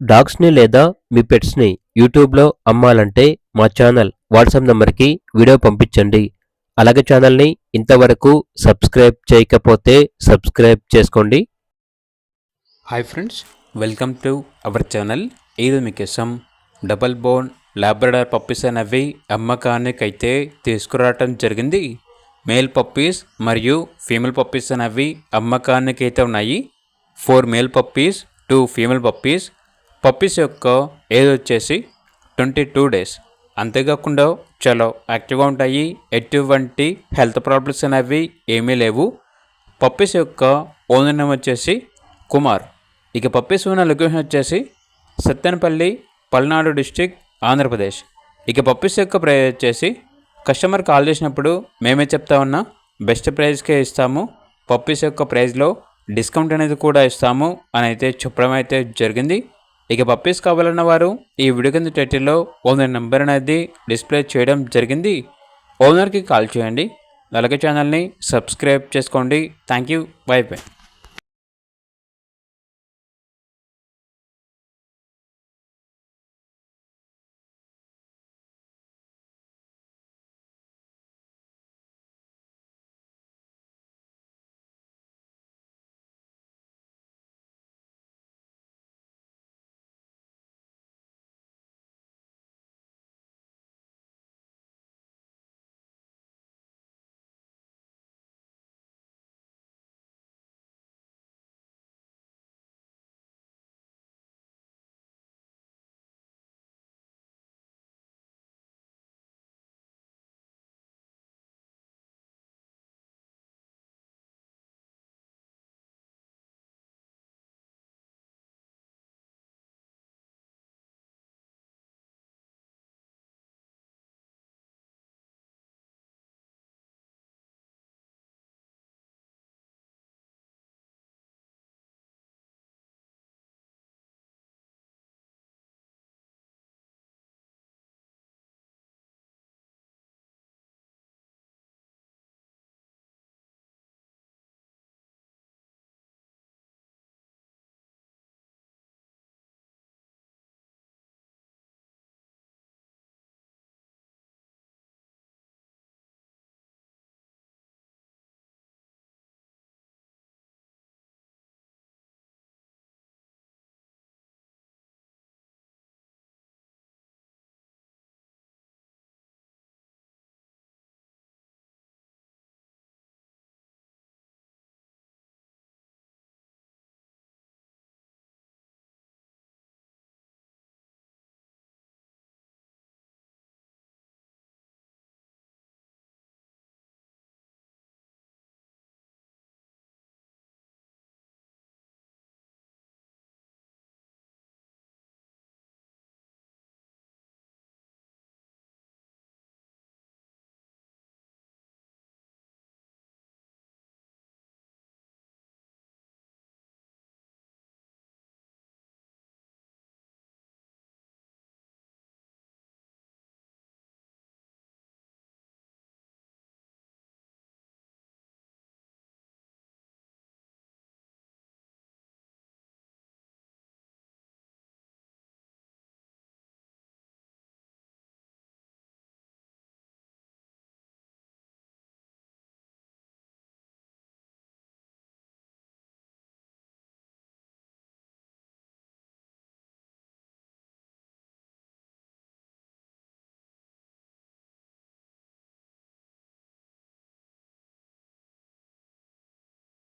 డాగ్స్‌ని లేదా మీ పెట్స్‌ని యూట్యూబ్‌లో అమ్మాలంటే మా ఛానల్ వాట్సాప్ నంబర్‌కి వీడియో పంపించండి. అలాగే ఛానల్‌ని ఇంతవరకు సబ్స్క్రైబ్ చేయకపోతే సబ్స్క్రైబ్ చేసుకోండి. Hi friends, welcome to our channel. ఈరోజు మీకోసం డబల్ బోన్ లాబ్రడార్ పప్పీస్ అనేవి అమ్మకానికైతే తీసుకురావటం జరిగింది. మేల్ పప్పీస్ మరియు ఫీమేల్ పప్పీస్ అనేవి అమ్మకానికైతే ఉన్నాయి. 4 male puppies, 2 female puppies. Puppies యొక్క ఏజ్ వచ్చేసి 22 డేస్. అంతేకాకుండా చాలా యాక్టివ్గా ఉంటాయి. ఎటువంటి హెల్త్ ప్రాబ్లమ్స్ అనేవి ఏమీ లేవు. పప్పీస్ యొక్క ఓనర్ నేమ్ వచ్చేసి కుమార్. ఇక పప్పీస్ ఉన్న లొకేషన్ వచ్చేసి సత్తెనపల్లి, పల్నాడు డిస్టిక్, ఆంధ్రప్రదేశ్. ఇక పప్పీస్ యొక్క ప్రైస్ వచ్చేసి కస్టమర్ కాల్ చేసినప్పుడు మేమే చెప్తా ఉన్నా బెస్ట్ ప్రైస్కే ఇస్తాము, పప్పీస్ యొక్క ప్రైస్లో డిస్కౌంట్ అనేది కూడా ఇస్తాము అని అయితే చెప్పడం అయితే జరిగింది. ఇక పప్పీస్ కావాలన్న వారు ఈ వీడియో కింద టైటిల్లో ఓనర్ నెంబర్ అనేది డిస్ప్లే చేయడం జరిగింది. ఓనర్కి కాల్ చేయండి. అలాగే ఛానల్ని సబ్స్క్రైబ్ చేసుకోండి. Thank you. By by.